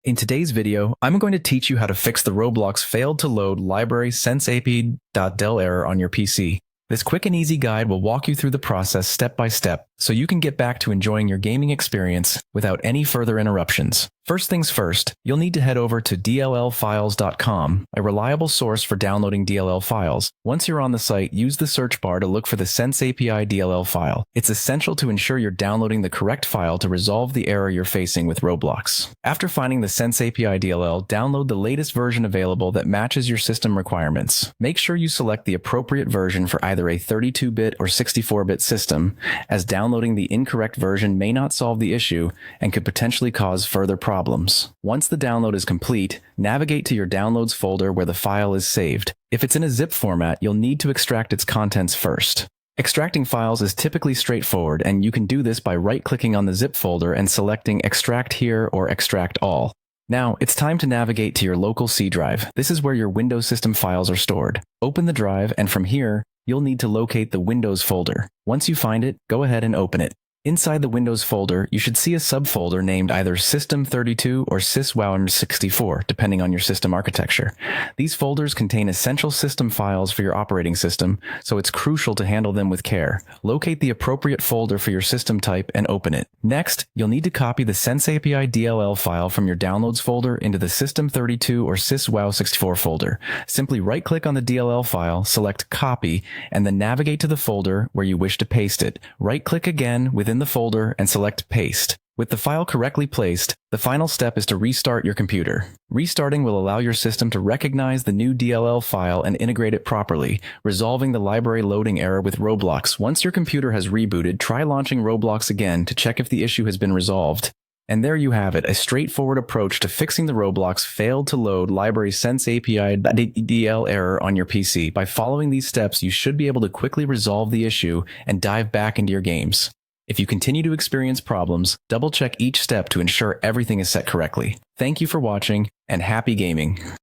In today's video, I'm going to teach you how to fix the Roblox failed to load library Sensapi.Dll error on your PC. This quick and easy guide will walk you through the process step by step so you can get back to enjoying your gaming experience without any further interruptions. First things first, you'll need to head over to dllfiles.com, a reliable source for downloading DLL files. Once you're on the site, use the search bar to look for the Sensapi.Dll file. It's essential to ensure you're downloading the correct file to resolve the error you're facing with Roblox. After finding the Sensapi.Dll, download the latest version available that matches your system requirements. Make sure you select the appropriate version for either a 32-bit or 64-bit system, as downloading the incorrect version may not solve the issue and could potentially cause further problems. Once the download is complete, navigate to your Downloads folder where the file is saved. If it's in a zip format, you'll need to extract its contents first. Extracting files is typically straightforward, and you can do this by right-clicking on the zip folder and selecting Extract Here or Extract All. Now, it's time to navigate to your local C drive. This is where your Windows system files are stored. Open the drive, and from here, you'll need to locate the Windows folder. Once you find it, go ahead and open it. Inside the Windows folder, you should see a subfolder named either System32 or SysWow64, depending on your system architecture. These folders contain essential system files for your operating system, so it's crucial to handle them with care. Locate the appropriate folder for your system type and open it. Next, you'll need to copy the Sensapi.Dll file from your Downloads folder into the System32 or SysWow64 folder. Simply right-click on the DLL file, select Copy, and then navigate to the folder where you wish to paste it. Right-click again within the folder and select Paste. With the file correctly placed, the final step is to restart your computer. Restarting will allow your system to recognize the new DLL file and integrate it properly, resolving the library loading error with Roblox. Once your computer has rebooted, try launching Roblox again to check if the issue has been resolved. And there you have it, a straightforward approach to fixing the Roblox failed to load library Sensapi.Dll error on your PC. By following these steps, you should be able to quickly resolve the issue and dive back into your games. If you continue to experience problems, double-check each step to ensure everything is set correctly. Thank you for watching, and happy gaming!